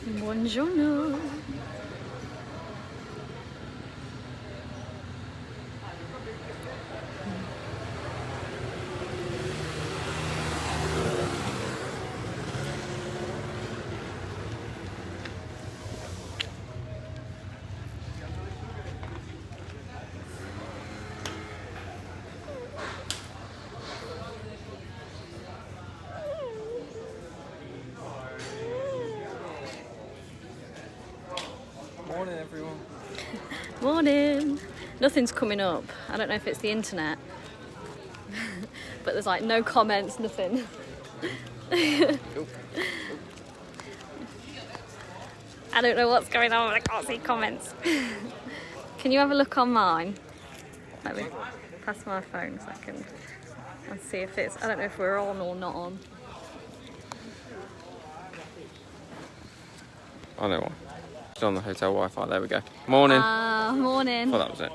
Buongiorno. Morning, everyone. Morning. Nothing's coming up. I don't know if it's the internet, but there's like no comments, nothing. I don't know what's going on, I can't see comments. Can you have a look on mine? Let me pass my phone a second and see if it's, I don't know if we're on or not on. I know one. It's on the hotel Wi-Fi. There we go. Morning. Morning. Well, that was it.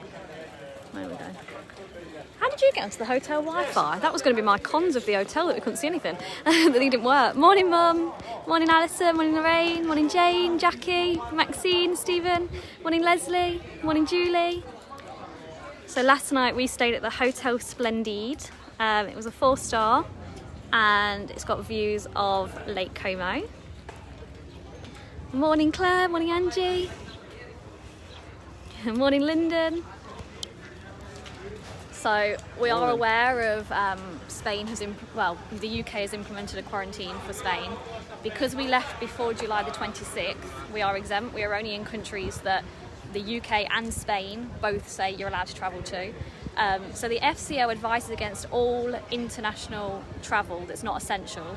There we go. How did you get onto the hotel Wi-Fi? That was going to be my cons of the hotel, that we couldn't see anything. That they didn't work. Morning, Mum. Morning, Alison. Morning, Lorraine. Morning, Jane, Jackie, Maxine, Stephen. Morning, Leslie. Morning, Julie. So last night we stayed at the Hotel Splendide. It was a 4-star and it's got views of Lake Como. Morning, Claire. Morning, Angie. Morning, Lyndon. So we are aware of Spain has, the UK has implemented a quarantine for Spain. Because we left before July the 26th, we are exempt. We are only in countries that the UK and Spain both say you're allowed to travel to. So the FCO advises against all international travel that's not essential,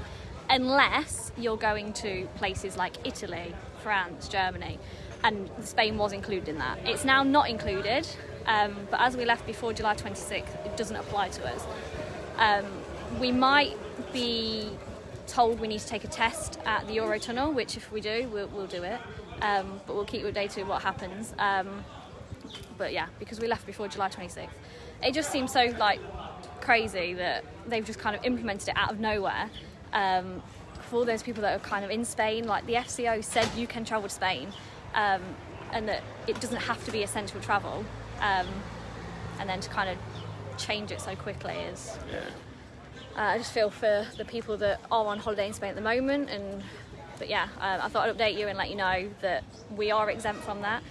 unless you're going to places like Italy, France, Germany, and Spain was included in that. It's now not included. But as we left before July 26th, it doesn't apply to us. We might be told we need to take a test at the Eurotunnel, which if we do, we'll do it. But we'll keep you updated with what happens. But yeah, because we left before July 26th. It just seems so crazy that they've just kind of implemented it out of nowhere. For all those people that are kind of in Spain, the FCO said you can travel to Spain, and that it doesn't have to be essential travel. And then to kind of change it so quickly is... Yeah. I just feel for the people that are on holiday in Spain at the moment. But yeah, I thought I'd update you and let you know that we are exempt from that.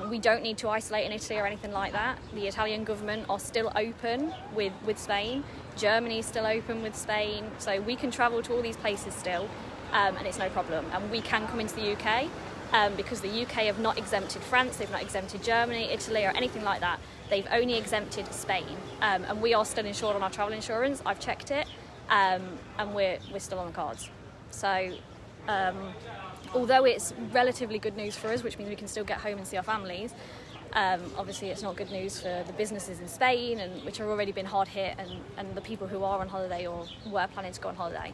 We don't need to isolate in Italy or anything like that. The Italian government are still open with Spain. Germany is still open with Spain. So we can travel to all these places still, and it's no problem. And we can come into the UK. Because the UK have not exempted France, they've not exempted Germany, Italy or anything like that. They've only exempted Spain, and we are still insured on our travel insurance. I've checked it, and we're still on the cards. So although it's relatively good news for us, which means we can still get home and see our families, obviously it's not good news for the businesses in Spain, and which have already been hard hit, and the people who are on holiday or were planning to go on holiday.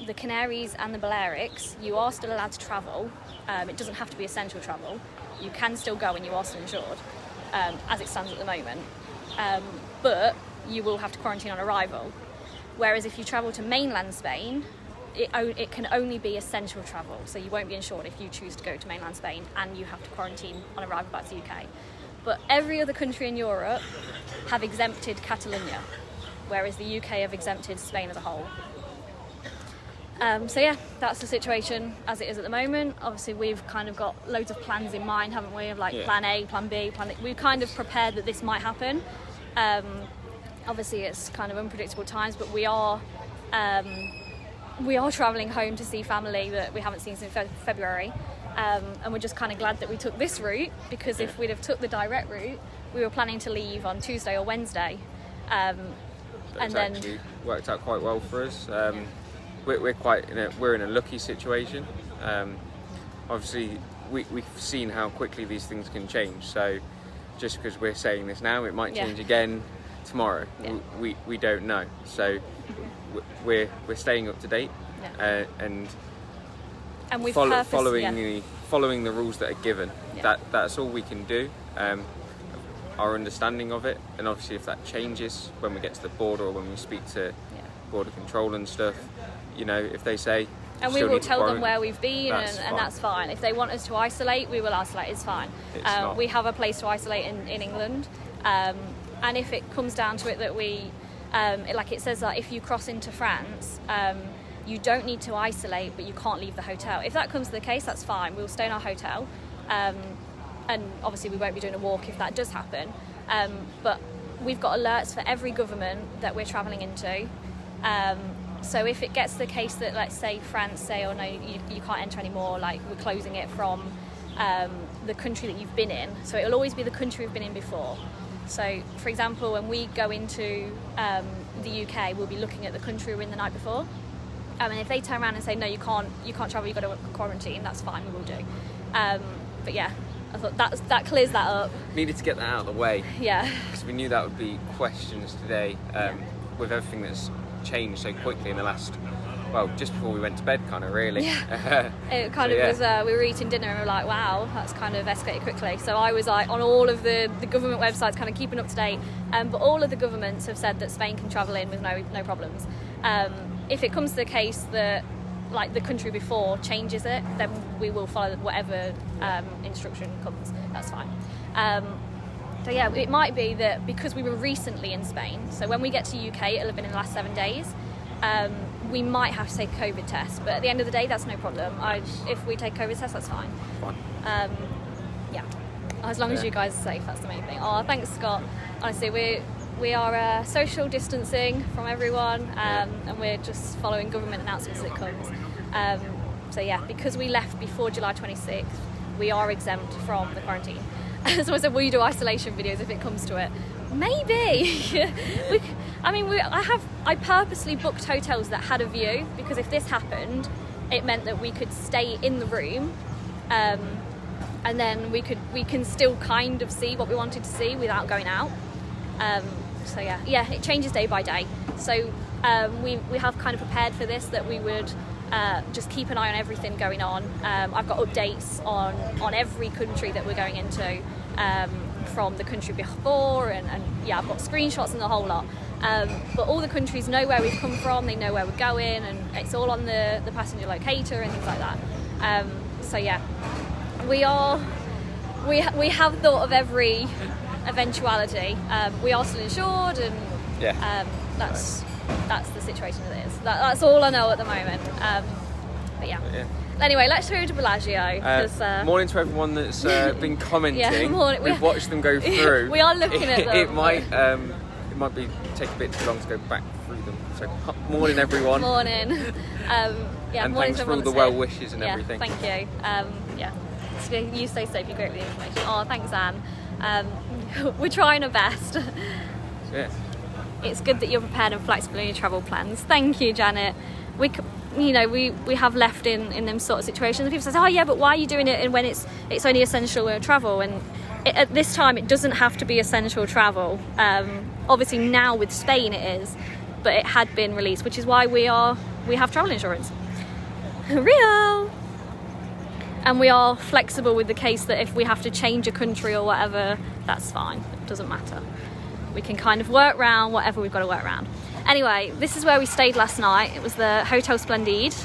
The Canaries and the Balearics, you are still allowed to travel. It doesn't have to be essential travel. You can still go and you are still insured, as it stands at the moment. But you will have to quarantine on arrival. Whereas if you travel to mainland Spain, it can only be essential travel. So you won't be insured if you choose to go to mainland Spain, and you have to quarantine on arrival back to the UK. But every other country in Europe have exempted Catalonia, whereas the UK have exempted Spain as a whole. So yeah, that's the situation as it is at the moment. Obviously we've kind of got loads of plans in mind, haven't we, of plan A, plan B, plan A. We've kind of prepared that this might happen. Obviously it's kind of unpredictable times, but we are travelling home to see family that we haven't seen since February, and we're just kind of glad that we took this route, because if we'd have took the direct route, we were planning to leave on Tuesday or Wednesday, and then Actually worked out quite well for us. We're in a lucky situation. Obviously, we've seen how quickly these things can change. So, just because we're saying this now, it might change again tomorrow. Yeah. We don't know. So, we're staying up to date, and we've following the rules that are given. Yeah. That's all we can do. Our understanding of it, and obviously if that changes when we get to the border or when we speak to border control and stuff. You know, if they say, and we will tell them where we've been, and that's fine. If they want us to isolate, we will isolate. It's fine. We have a place to isolate in England, and if it comes down to it that we, like it says that if you cross into France, you don't need to isolate, but you can't leave the hotel. If that comes to the case, that's fine. We'll stay in our hotel, and obviously we won't be doing a walk if that does happen. But we've got alerts for every government that we're travelling into. So if it gets to the case that, let's say, France say, oh no, you can't enter anymore, like we're closing it from the country that you've been in. So it'll always be the country we've been in before. So, for example, when we go into the UK, we'll be looking at the country we were in the night before. And if they turn around and say, no, you can't travel, you've got to quarantine, that's fine, we will do. But yeah, I thought that clears that up. Needed to get that out of the way. Yeah. Because we knew that would be questions today, with everything that's changed so quickly in the last, well, just before we went to bed, kind of, really. Yeah. It kind of was, we were eating dinner and we were like, wow, that's kind of escalated quickly. So I was like on all of the government websites, kind of keeping up to date. But all of the governments have said that Spain can travel in with no problems. If it comes to the case that, like, the country before changes it, then we will follow whatever instruction comes. That's fine. So yeah, it might be that because we were recently in Spain, so when we get to UK, it'll have been in the last 7 days, we might have to take a COVID test. But at the end of the day, that's no problem. If we take a COVID test, that's fine. Fine. Yeah, as long as you guys are safe, that's the main thing. Oh, thanks, Scott. Honestly, we are social distancing from everyone, and we're just following government announcements as it comes. So yeah, because we left before July 26th, we are exempt from the quarantine. So I said, will you do isolation videos if it comes to it? Maybe. I purposely booked hotels that had a view, because if this happened, it meant that we could stay in the room, and then we can still kind of see what we wanted to see without going out. So yeah, it changes day by day. So we have kind of prepared for this, that we would just keep an eye on everything going on. I've got updates on every country that we're going into, from the country before, and yeah, I've got screenshots and the whole lot. But all the countries know where we've come from, they know where we're going, and it's all on the passenger locator and things like that. So yeah, we have thought of every eventuality. We are still insured, and that's the situation it is. That's all I know at the moment. But yeah. Anyway, let's go to Bellagio. Morning to everyone that's been commenting. Morning. We've watched them go through. We are looking at them. It might take a bit too long to go back through them. So morning, everyone. Morning. And morning thanks for all the well wishes and everything. Thank you. So you stay safe. You're great with the information. Oh, thanks, Anne. We're trying our best. Yeah. It's good that you're prepared and flexible in your travel plans. Thank you, Janet. We have left in them sort of situations. People say, oh yeah, but why are you doing it? And when it's only essential travel, and at this time it doesn't have to be essential travel. Obviously now with Spain it is, but it had been released, which is why we have travel insurance. Real. And we are flexible with the case that if we have to change a country or whatever, that's fine. It doesn't matter. We can kind of work around whatever we've got to work around. Anyway, this is where we stayed last night. It was the Hotel Splendide.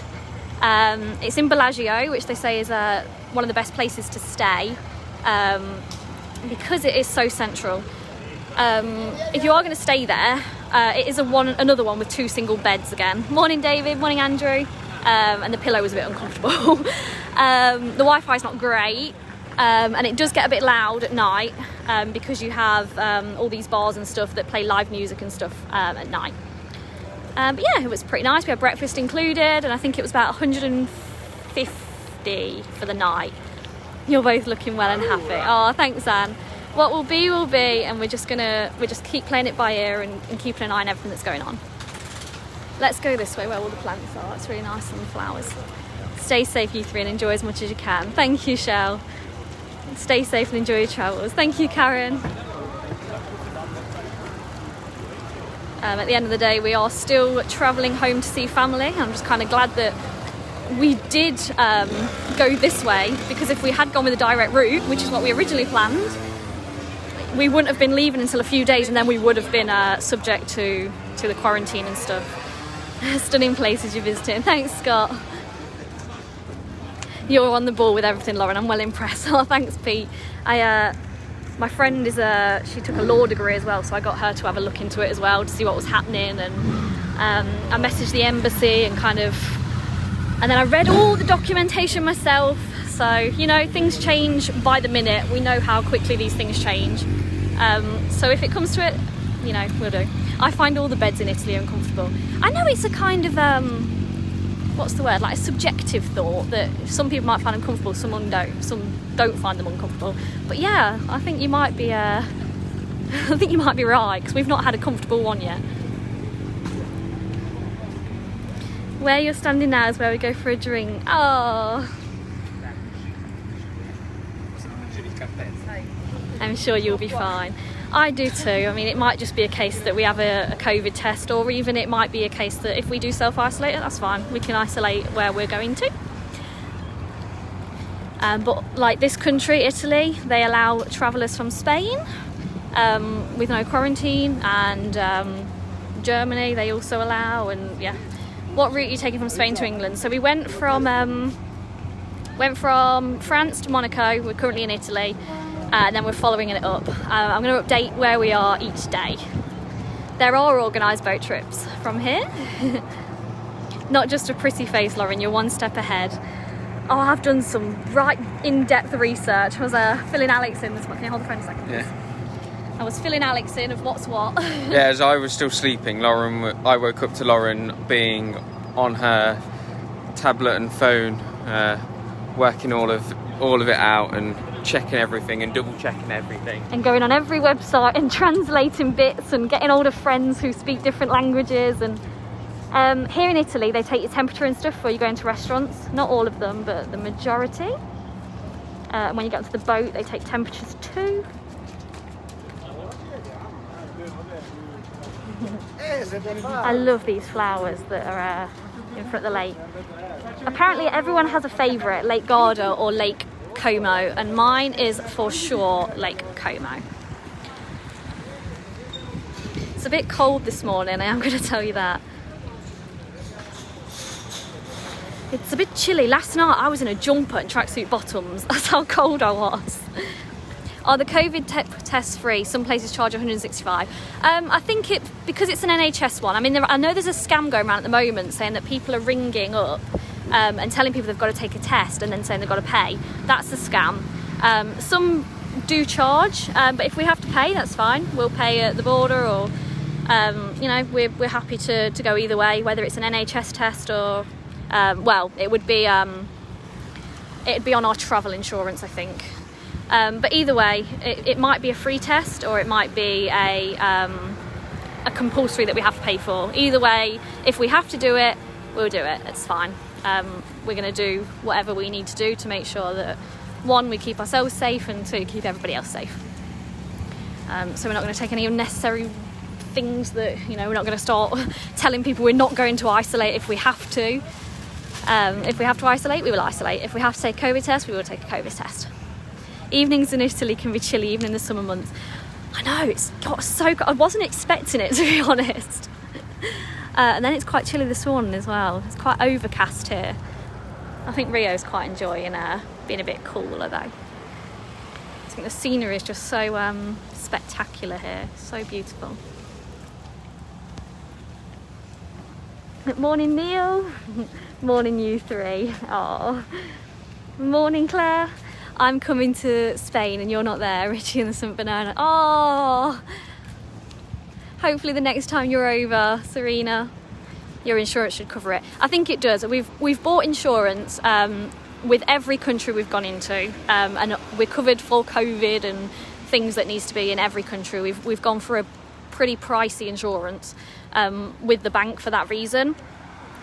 It's in Bellagio, which they say is one of the best places to stay, because it is so central. If you are going to stay there, it is another one with 2 single beds again. Morning, David. Morning, Andrew. And the pillow was a bit uncomfortable. The Wi-Fi is not great, and it does get a bit loud at night, because you have all these bars and stuff that play live music and stuff at night. But yeah, it was pretty nice. We had breakfast included, and I think it was about 150 for the night. You're both looking well and happy. Oh, thanks, Anne. What will be, and we're just keep playing it by ear and keeping an eye on everything that's going on. Let's go this way where all the plants are. It's really nice, and the flowers. Stay safe, you three, and enjoy as much as you can. Thank you, Shell. Stay safe and enjoy your travels. Thank you, Karen. At the end of the day, we are still travelling home to see family. I'm just kind of glad that we did go this way, because if we had gone with a direct route, which is what we originally planned, we wouldn't have been leaving until a few days, and then we would have been subject to the quarantine and stuff. Stunning places you're visiting. Thanks, Scott. You're on the ball with everything, Lauren. I'm well impressed. Oh, thanks, Pete. My friend she took a law degree as well, so I got her to have a look into it as well to see what was happening, and I messaged the embassy and then I read all the documentation myself. So, you know, things change by the minute. We know how quickly these things change. So if it comes to it, you know, we'll do. I find all the beds in Italy uncomfortable. I know it's a kind of, what's the word, like a subjective thought that some people might find them comfortable, some don't find them uncomfortable. But yeah, I think you might be I think you might be right, because we've not had a comfortable one yet. Where you're standing now is where we go for a drink. Oh, I'm sure you'll be fine. I do too. I mean, it might just be a case that we have a COVID test, or even it might be a case that if we do self-isolate, that's fine. We can isolate where we're going to. But like this country, Italy, they allow travellers from Spain with no quarantine, and Germany they also allow. And yeah, what route are you taking from Spain to England? So we went from France to Monaco. We're currently in Italy. And then we're following it up. I'm going to update where we are each day. There are organised boat trips from here. Not just a pretty face, Lauren, you're one step ahead. Oh, I've done some right in-depth research. I was filling Alex in this morning. Can you hold the phone a second, please? Yeah. I was filling Alex in of what's what. Yeah, as I was still sleeping, I woke up to Lauren being on her tablet and phone, working all of it out and checking everything and double checking everything, and going on every website and translating bits and getting older friends who speak different languages. And here in Italy they take your temperature and stuff before you go into restaurants. Not all of them, but the majority. And when you get onto the boat they take temperatures too. I love these flowers that are in front of the lake. Apparently everyone has a favourite, Lake Garda or Lake Como, and mine is for sure Lake Como. It's a bit cold this morning, I am going to tell you that. It's a bit chilly. Last night I was in a jumper and tracksuit bottoms. That's how cold I was. Are the COVID tests free? Some places charge 165. I think because it's an NHS one. I mean, I know there's a scam going around at the moment saying that people are ringing up and telling people they've got to take a test and then saying they've got to pay. That's a scam. Some do charge, but if we have to pay, that's fine. We'll pay at the border, or you know, we're happy to go either way, whether it's an NHS test or well, it'd be on our travel insurance, I think. But either way, it might be a free test, or it might be a compulsory that we have to pay for. Either way, if we have to do it, we'll do it. It's fine. We're going to do whatever we need to do to make sure that, one, we keep ourselves safe, and two, keep everybody else safe. So we're not going to take any unnecessary things that, you know, we're not going to start telling people we're not going to isolate if we have to. If we have to isolate, we will isolate. If we have to take a COVID test, we will take a COVID test. Evenings in Italy can be chilly, even in the summer months. I know, it's got so cold. I wasn't expecting it, to be honest. And then it's quite chilly this morning as well. It's quite overcast here. I think Rio's quite enjoying being a bit cooler though. I think the scenery is just so spectacular here, so beautiful. Morning, Neil. Morning, you three. Oh, morning, Claire. I'm coming to Spain and you're not there, Richie and the St. Banana. Oh, hopefully the next time you're over, Serena, your insurance should cover it. I think it does. We've bought insurance with every country we've gone into, and we're covered for COVID and things that needs to be in every country. We've gone for a pretty pricey insurance with the bank for that reason.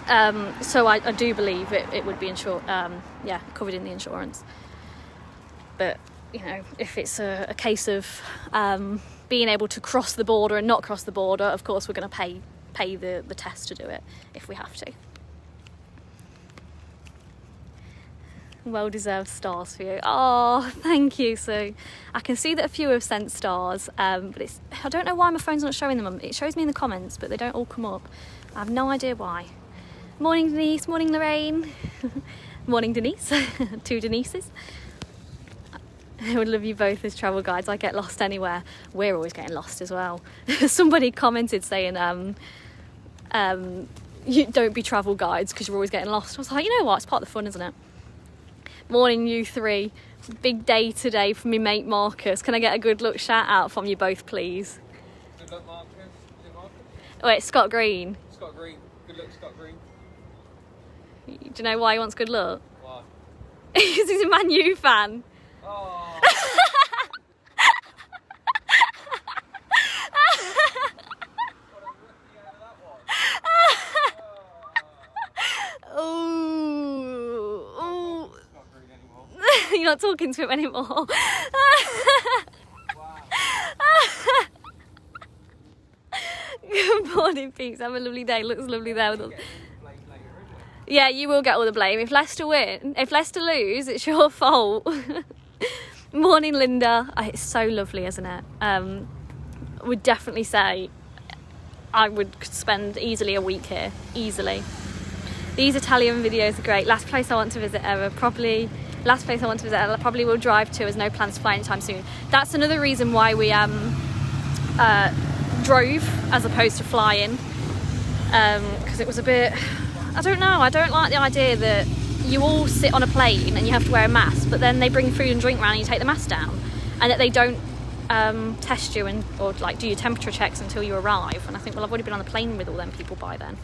So I do believe it would be covered in the insurance. But, you know, if it's a case of being able to cross the border and not cross the border, of course we're going to pay the test to do it if we have to. Well-deserved stars for you. Oh, thank you, Sue. I can see that a few have sent stars, but I don't know why my phone's not showing them. It shows me in the comments, but they don't all come up. I have no idea why. Morning, Denise. Morning, Lorraine. Morning, Denise. 2 Denises. I would love you both as travel guides. I get lost anywhere. We're always getting lost as well. Somebody commented saying, you don't be travel guides because you're always getting lost. I was like, you know what? It's part of the fun, isn't it? Morning, you 3. Big day today for me mate Marcus. Can I get a good luck shout out from you both, please? Good luck, Marcus. Is it Marcus? Wait, Scott Green. Scott Green. Good luck, Scott Green. Do you know why he wants good luck? Why? Because he's a Man U fan. Oh. Oh. You're not talking to him anymore. Good morning, peeps. Have a lovely day. Looks lovely there with us. Yeah, you will get all the blame. If Leicester lose, it's your fault. Morning, Linda. Oh, it's so lovely, isn't it? Would definitely say I would spend easily a week here. Easily. These Italian videos are great. Last place I want to visit ever. Probably will drive to, as no plans to fly anytime soon. That's another reason why we drove as opposed to flying. Because it was a bit... I don't know. I don't like the idea that you all sit on a plane and you have to wear a mask, but then they bring food and drink around and you take the mask down, and that they don't test you or like do your temperature checks until you arrive. And I think, well, I've already been on the plane with all them people by then.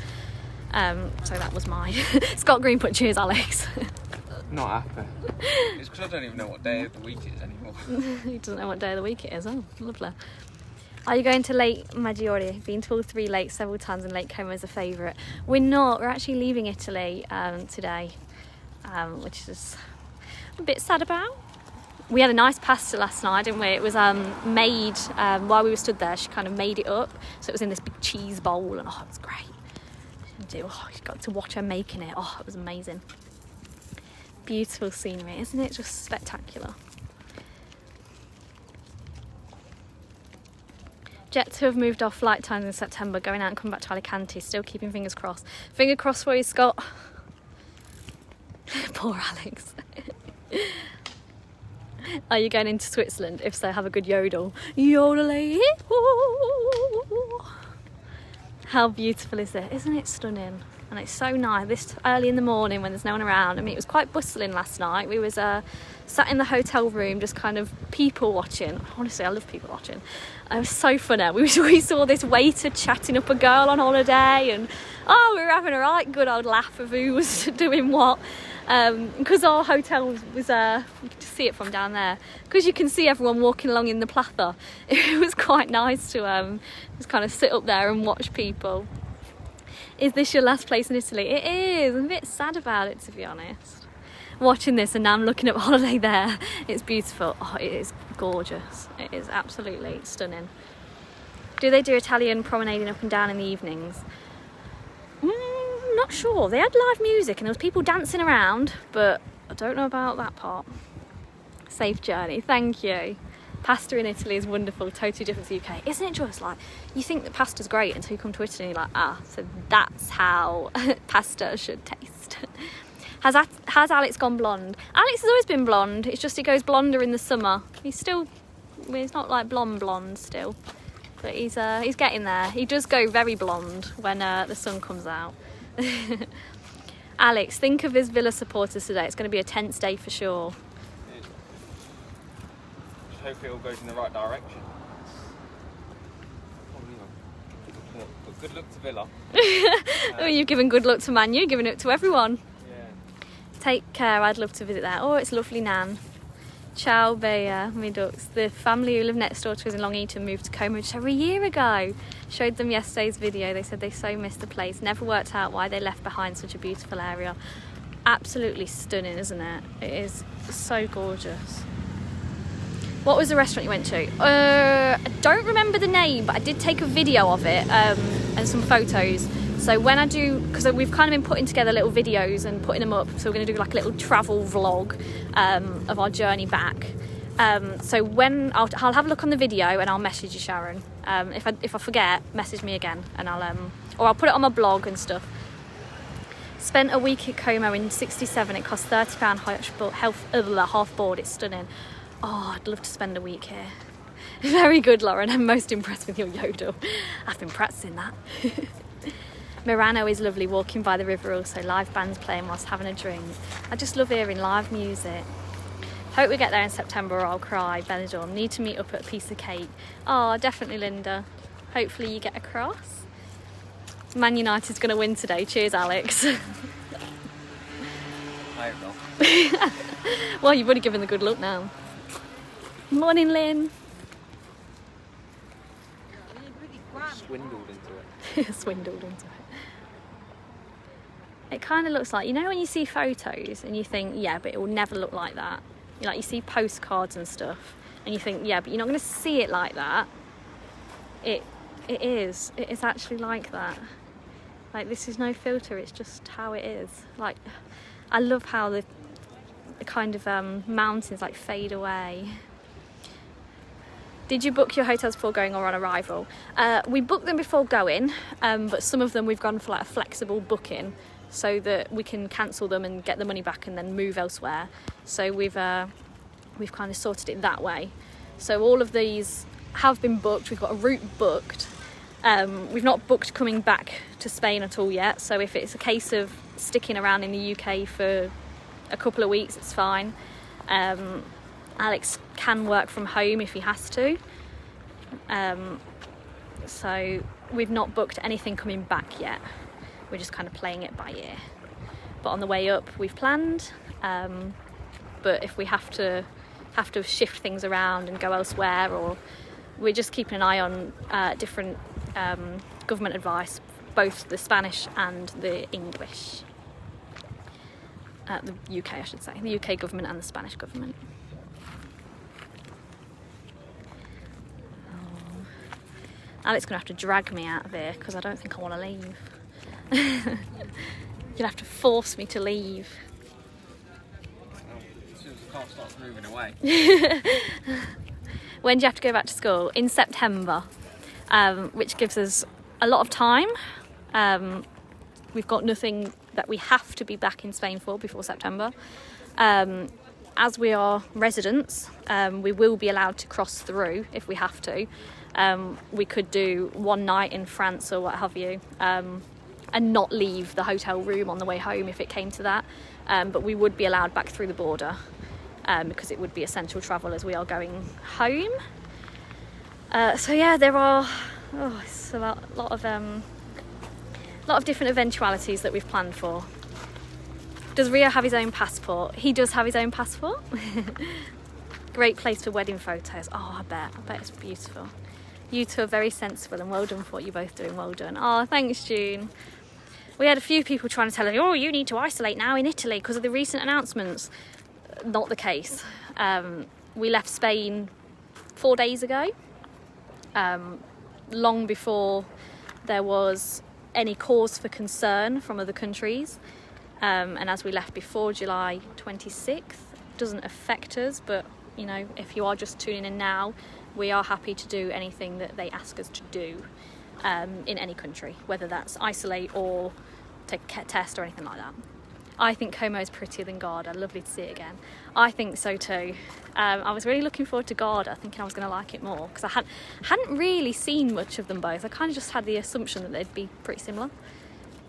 So that was my Scott Green put cheers, Alex. Not happy. It's because I don't even know what day of the week it is anymore. He doesn't know what day of the week it is. Oh, lovely. Are you going to Lake Maggiore? Been to all 3 lakes several times, and Lake Como is a favourite. We're not. We're actually leaving Italy today, which is a bit sad about. We had a nice pasta last night, didn't we? It was made while we were stood there. She kind of made it up, so it was in this big cheese bowl, and it was great. You got to watch her making it. Oh, it was amazing. Beautiful scenery, isn't it? Just spectacular. Jet to have moved off flight times in September, going out and coming back to Alicante. Still keeping fingers crossed. Finger crossed for you, Scott. Poor Alex. Are you going into Switzerland? If so, have a good yodel. Yodelay. How beautiful is it? Isn't it stunning? And it's so nice this early in the morning when there's no one around. I mean, it was quite bustling last night. We was sat in the hotel room just kind of people watching. Honestly, I love people watching. It was so funny. We saw this waiter chatting up a girl on holiday, and we were having a right good old laugh of who was doing what. Because our hotel was you could just see it from down there, because you can see everyone walking along in the plaza. It was quite nice to just kind of sit up there and watch people. Is this your last place in Italy? It is. I'm a bit sad about it, to be honest. Watching this, and now I'm looking at holiday there. It's beautiful. Oh, it is gorgeous. It is absolutely stunning. Do they do Italian promenading up and down in the evenings? Not sure. They had live music and there was people dancing around, but I don't know about that part. Safe journey. Thank you. Pasta in Italy is wonderful, totally different to the UK. Isn't it just like, you think that pasta's great until you come to Italy and you're like, so that's how pasta should taste. Has Alex gone blonde? Alex has always been blonde, it's just he goes blonder in the summer. He's not like blonde still, but he's getting there. He does go very blonde when the sun comes out. Alex, think of his Villa supporters today. It's going to be a tense day for sure. Hopefully it all goes in the right direction. But good luck to Villa. You've given good luck to Man U, you're giving it to everyone. Yeah. Take care, I'd love to visit there. Oh, it's lovely, Nan. Ciao, Bea, me ducks. The family who live next door to us in Long Eaton moved to Como just over a year ago. Showed them yesterday's video. They said they so missed the place. Never worked out why they left behind such a beautiful area. Absolutely stunning, isn't it? It is so gorgeous. What was the restaurant you went to? I don't remember the name, but I did take a video of it and some photos. So when I do, because we've kind of been putting together little videos and putting them up, so we're going to do like a little travel vlog of our journey back. So when I'll have a look on the video and I'll message you, Sharon. If I forget, message me again, and I'll put it on my blog and stuff. Spent a week at Como in '67. It cost £30 half board. It's stunning. Oh, I'd love to spend a week here. Very good, Lauren. I'm most impressed with your yodel. I've been practicing that. Murano is lovely, walking by the river also. Live bands playing whilst having a drink. I just love hearing live music. Hope we get there in September or I'll cry. Bellagio. Need to meet up at a piece of cake. Oh, definitely, Linda. Hopefully you get across. Man United's going to win today. Cheers, Alex. I hope not. Well, you've already given the good look now. Morning, Lynn. Swindled into it. Swindled into it. It kind of looks like, you know, when you see photos and you think, yeah, but it will never look like that. You see postcards and stuff and you think, yeah, but you're not going to see it like that. It is actually like that. Like, this is no filter, it's just how it is. Like, I love how the kind of mountains like fade away. Did you book your hotels before going or on arrival? We booked them before going, but some of them we've gone for like a flexible booking so that we can cancel them and get the money back and then move elsewhere. So we've kind of sorted it that way. So all of these have been booked. We've got a route booked. We've not booked coming back to Spain at all yet. So if it's a case of sticking around in the UK for a couple of weeks, it's fine. Alex can work from home if he has to. So we've not booked anything coming back yet. We're just kind of playing it by ear. But on the way up, we've planned. But if we have to shift things around and go elsewhere, or we're just keeping an eye on different government advice, both the Spanish and the English. The UK, I should say. The UK government and the Spanish government. Alex is going to have to drag me out of here because I don't think I want to leave. You'll have to force me to leave. As soon as the car starts moving away. When do you have to go back to school? In September, which gives us a lot of time. We've got nothing that we have to be back in Spain for before September. As we are residents, we will be allowed to cross through if we have to. We could do one night in France or what have you, and not leave the hotel room on the way home if it came to that. But we would be allowed back through the border because it would be essential travel as we are going home. So yeah, there are it's a lot of different eventualities that we've planned for. Does Rio have his own passport? He does have his own passport. Great place for wedding photos. Oh, I bet it's beautiful. You two are very sensible and well done for what you're both doing. Well done. Oh, thanks, June. We had a few people trying to tell us, oh, you need to isolate now in Italy because of the recent announcements. Not the case. We left Spain 4 days ago, long before there was any cause for concern from other countries. And as we left before July 26th, doesn't affect us, but you know, if you are just tuning in now, we are happy to do anything that they ask us to do in any country, whether that's isolate or take a test or anything like that. I think Como is prettier than Garda. Lovely to see it again. I think so too. I was really looking forward to Garda, thinking I was going to like it more because I hadn't really seen much of them both. I kind of just had the assumption that they'd be pretty similar.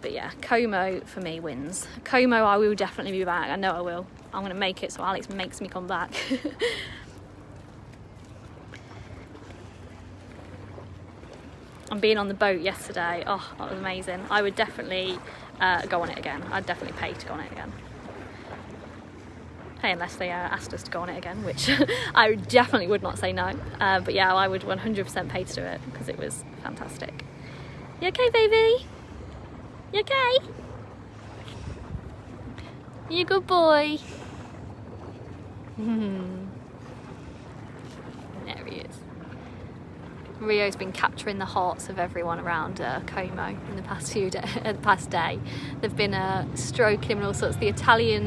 But yeah, Como for me wins. Como, I will definitely be back. I know I will. I'm going to make it so Alex makes me come back. And being on the boat yesterday, oh, that was amazing. I would definitely go on it again. I'd definitely pay to go on it again. Hey, unless they asked us to go on it again, which I definitely would not say no. But yeah, I would 100% pay to do it because it was fantastic. You okay, baby? You okay? You a good boy? There he is. Rio's been capturing the hearts of everyone around Como in the past day. They've been stroking him and all sorts. The Italian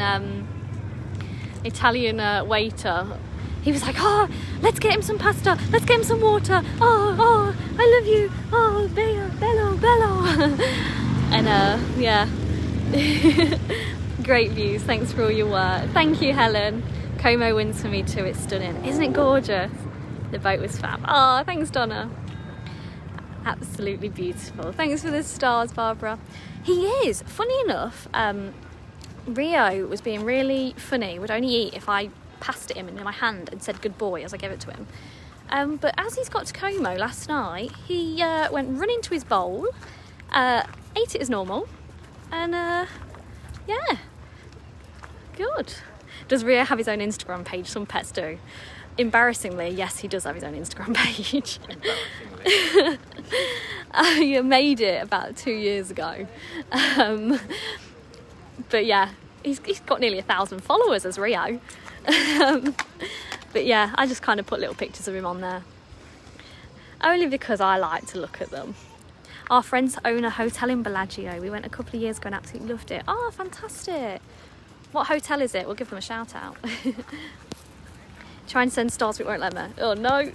waiter, he was like, "Oh, let's get him some pasta, let's get him some water, oh, I love you, oh, bello." And yeah. Great views, thanks for all your work. Thank you, Helen. Como wins for me too, it's stunning. Isn't it gorgeous? The boat was fab. Oh, thanks, Donna. Absolutely beautiful. Thanks for the stars, Barbara. He is. Funny enough, Rio was being really funny, would only eat if I passed it him in my hand and said good boy as I gave it to him. But as he's got to Como last night, he went running to his bowl, ate it as normal, and yeah, good. Does Rio have his own Instagram page? Some pets do. Embarrassingly, yes, he does have his own Instagram page. I made it about 2 years ago. But yeah, he's got nearly 1,000 followers as Rio. But yeah, I just kind of put little pictures of him on there. Only because I like to look at them. Our friends own a hotel in Bellagio. We went a couple of years ago and absolutely loved it. Oh, fantastic. What hotel is it? We'll give them a shout out. Try and send stars, but it won't let me. Oh no.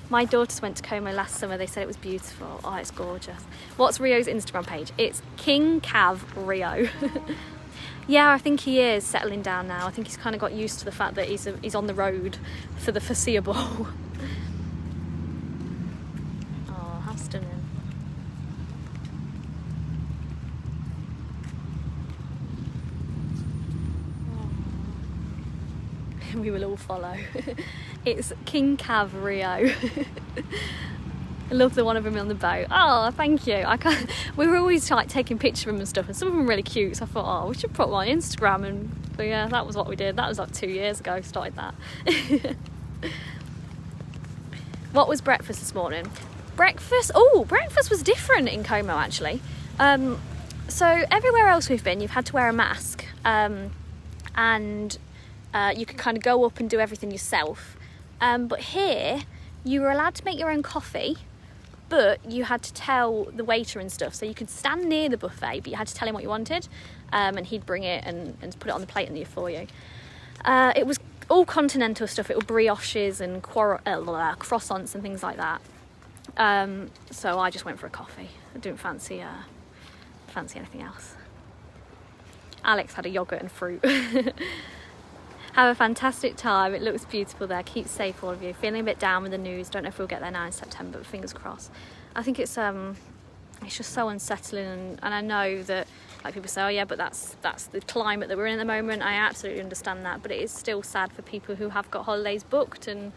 My daughters went to Como last summer. They said it was beautiful. Oh, it's gorgeous. What's Rio's Instagram page? It's King Cav Rio. Yeah, I think he is settling down now. I think he's kind of got used to the fact that he's on the road for the foreseeable. Oh, how stunning. We will all follow. It's King Cav Rio. I love the one of him on the boat. Oh, thank you. We were always like taking pictures of him and stuff, and some of them were really cute. So I thought, oh, we should put one on Instagram. And so yeah, that was what we did. That was like 2 years ago. Started that. What was breakfast this morning? Breakfast was different in Como actually. So everywhere else we've been, you've had to wear a mask, and you could kind of go up and do everything yourself. But here, you were allowed to make your own coffee, but you had to tell the waiter and stuff. So you could stand near the buffet, but you had to tell him what you wanted, and he'd bring it and put it on the plate and for you. It was all continental stuff. It was brioches and croissants and things like that. So I just went for a coffee. I didn't fancy anything else. Alex had a yogurt and fruit. Have a fantastic time. It looks beautiful there. Keep safe, all of you. Feeling a bit down with the news. Don't know if we'll get there now in September, but fingers crossed. I think it's just so unsettling, and I know that like people say, oh yeah, but that's the climate that we're in at the moment. I absolutely understand that, but it is still sad for people who have got holidays booked and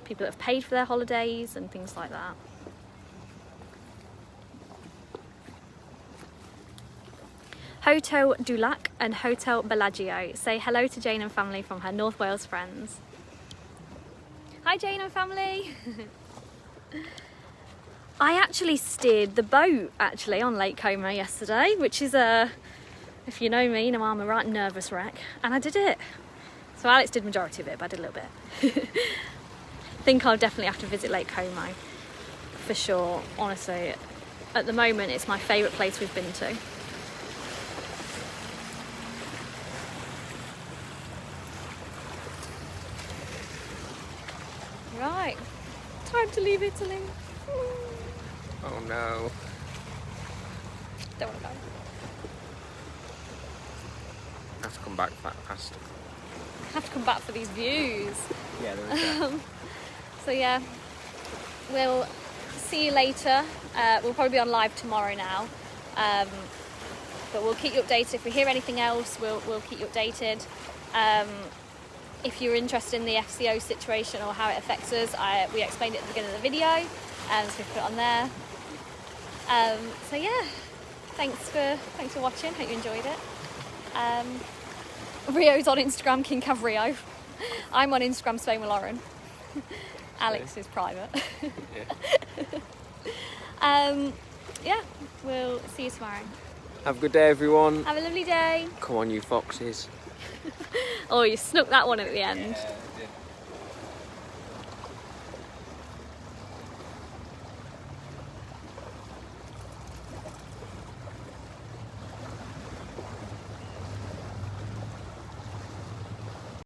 people that have paid for their holidays and things like that. Hotel du Lac and Hotel Bellagio. Say hello to Jane and family from her North Wales friends. Hi Jane and family. I actually steered the boat on Lake Como yesterday, which is if you know me, you know I'm a right nervous wreck, and I did it. So Alex did majority of it, but I did a little bit. I think I'll definitely have to visit Lake Como for sure. Honestly, at the moment it's my favourite place we've been to. Right, time to leave Italy. Oh no. Don't want to go. Have to come back past. Have to come back for these views. Yeah, there is that. So yeah, we'll see you later. We'll probably be on live tomorrow now, but we'll keep you updated. If we hear anything else, we'll keep you updated. If you're interested in the FCO situation or how it affects us, we explained it at the beginning of the video, so we've put it on there. So yeah, thanks for watching. Hope you enjoyed it. Rio's on Instagram, King Cav Rio. I'm on Instagram, Spain with Lauren. Alex is private. Yeah, we'll see you tomorrow. Have a good day, everyone. Have a lovely day. Come on, you foxes. Oh, you snuck that one at the end. Yeah.